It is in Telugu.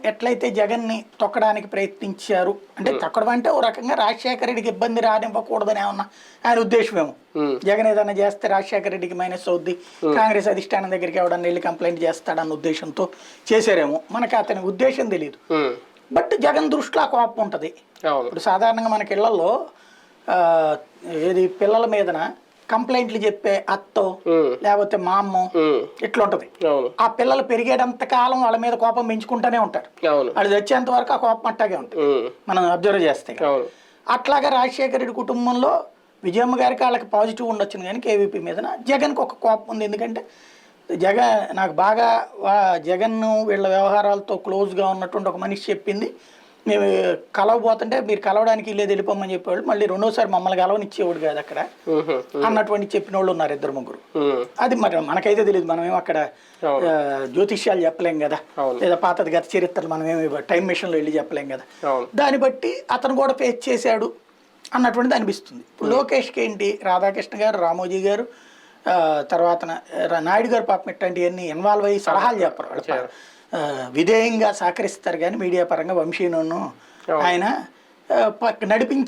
ఎట్లయితే జగన్ ని తొక్కడానికి ప్రయత్నించారు అంటే తొక్కడం అంటే ఓ రకంగా రాజశేఖర రెడ్డికి ఇబ్బంది రానివ్వకూడదని ఏమన్నా ఆయన ఉద్దేశమేమో. జగన్ ఏదైనా చేస్తే రాజశేఖర రెడ్డికి మైనస్ అవుద్ది, కాంగ్రెస్ అధిష్టానం దగ్గరికి ఎవడన్నా వెళ్ళి కంప్లైంట్ చేస్తాడన్న ఉద్దేశంతో చేశారేమో, మనకి అతని ఉద్దేశం తెలియదు. బట్ జగన్ దృష్టిలో ఆ కోపం ఉంటుంది. ఇప్పుడు సాధారణంగా మనకి ఇళ్లలో ఏది పిల్లల మీదన కంప్లైంట్లు చెప్పే అత్తో లేకపోతే మా అమ్మో ఇట్లుంటది. ఆ పిల్లలు పెరిగేటంత కాలం వాళ్ళ మీద కోపం పెంచుకుంటూనే ఉంటారు. వాళ్ళు వచ్చేంత వరకు ఆ కోపం అట్టాగే ఉంటుంది మనం అబ్జర్వ్ చేస్తే. అట్లాగా రాజశేఖర రెడ్డి కుటుంబంలో విజయమ్మ గారికి వాళ్ళకి పాజిటివ్ ఉండొచ్చును, కానీ కేవీపీ మీదన జగన్కి ఒక కోపం ఉంది. ఎందుకంటే జగన్ నాకు బాగా జగన్ వీళ్ళ వ్యవహారాలతో క్లోజ్గా ఉన్నటువంటి ఒక మనిషి చెప్పింది, మేము కలవబోతుంటే మీరు కలవడానికి లేదు వెళ్ళిపోమని చెప్పేవాళ్ళు, మళ్ళీ రెండోసారి మమ్మల్ని కలవనిచ్చేవాడు కాదు అక్కడ అన్నటువంటి చెప్పిన వాళ్ళు ఉన్నారు 2-3. అది మరి మనకైతే తెలియదు, మనమేమో అక్కడ జ్యోతిష్యాలు చెప్పలేం కదా, లేదా పాతది గత చరిత్రలు మనమేమి టైం మిషన్లో వెళ్ళి చెప్పలేం కదా. దాన్ని బట్టి అతను కూడా ఫేస్ చేశాడు అన్నటువంటిది అనిపిస్తుంది. ఇప్పుడు లోకేష్కి ఏంటి, రాధాకృష్ణ గారు, రామోజీ గారు, తర్వాత నాయుడు గారు పాపం ఇట్లాంటివన్నీ ఇన్వాల్వ్ అయ్యి సలహాలు చెప్పరు, వాళ్ళు విధేయంగా సహకరిస్తారు. కానీ మీడియా పరంగా వంశీను ఆయన నడిపించి